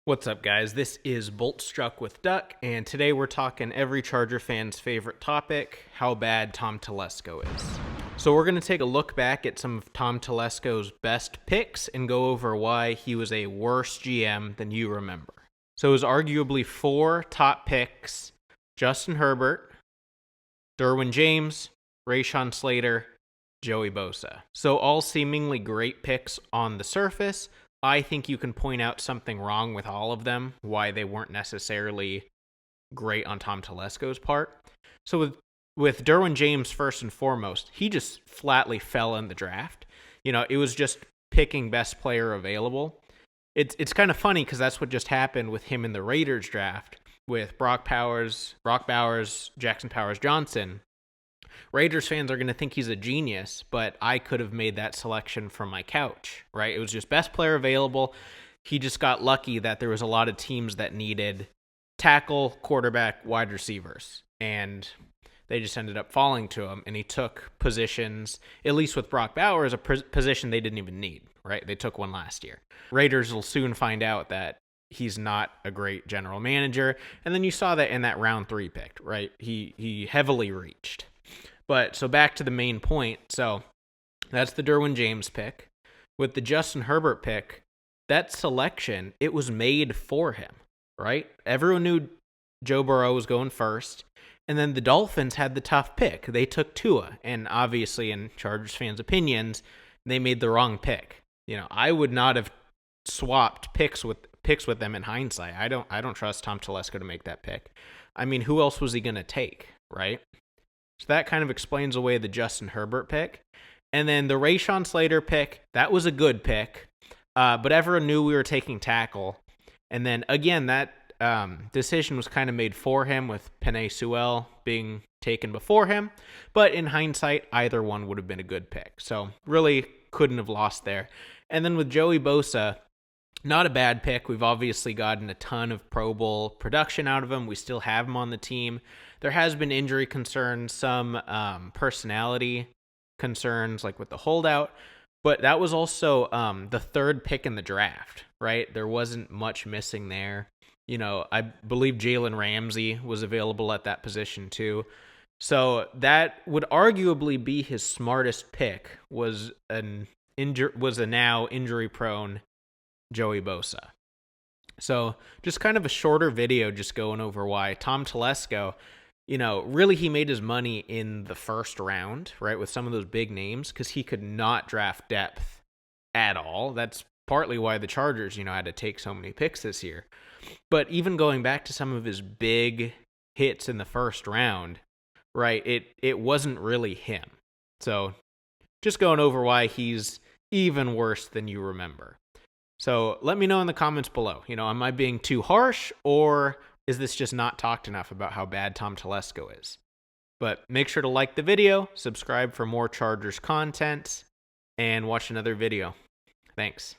What's up, guys? This is Bolt Struck with Duck, and today we're talking every Charger fan's favorite topic, how bad Tom Telesco is. So we're going to take a look back at some of Tom Telesco's best picks and go over why he was a worse GM than you remember. So it was arguably four top picks: Justin Herbert, Derwin James, Rashawn Slater, Joey Bosa. So all seemingly great picks on the surface. I think you can point out something wrong with all of them, why they weren't necessarily great on Tom Telesco's part. So with Derwin James, first and foremost, he just flatly fell in the draft. It was just picking best player available. It's kind of funny because that's what just happened with him in the Raiders draft with Brock Bowers, Jackson Powers-Johnson. Raiders fans are going to think he's a genius, but I could have made that selection from my couch, right? It was just best player available. He just got lucky that there was a lot of teams that needed tackle, quarterback, wide receivers, and they just ended up falling to him, and he took positions, at least with Brock Bowers, a position they didn't even need, right? They took one last year. Raiders will soon find out that he's not a great general manager, and then you saw that in that round 3 pick, right? He heavily reached. But so back to the main point. So that's the Derwin James pick. With the Justin Herbert pick, that selection, it was made for him, right? Everyone knew Joe Burrow was going first. And then the Dolphins had the tough pick. They took Tua. And obviously, in Chargers fans' opinions, they made the wrong pick. I would not have swapped picks with them in hindsight. I don't trust Tom Telesco to make that pick. I mean, who else was he going to take, right? So that kind of explains away the Justin Herbert pick. And then the Rashawn Slater pick, that was a good pick. But everyone knew we were taking tackle. And then, again, that decision was kind of made for him with Penei Sewell being taken before him. But in hindsight, either one would have been a good pick. So really couldn't have lost there. And then with Joey Bosa, not a bad pick. We've obviously gotten a ton of Pro Bowl production out of him. We still have him on the team. There has been injury concerns, some personality concerns, like with the holdout. But that was also the third pick in the draft, right? There wasn't much missing there. I believe Jalen Ramsey was available at that position too. So that would arguably be his smartest pick, was a now injury-prone Joey Bosa. So just kind of a shorter video just going over why Tom Telesco, really he made his money in the first round, right, with some of those big names because he could not draft depth at all. That's partly why the Chargers, had to take so many picks this year. But even going back to some of his big hits in the first round, right, it wasn't really him. So just going over why he's even worse than you remember. So let me know in the comments below, am I being too harsh, or is this just not talked enough about how bad Tom Telesco is? But make sure to like the video, subscribe for more Chargers content, and watch another video. Thanks.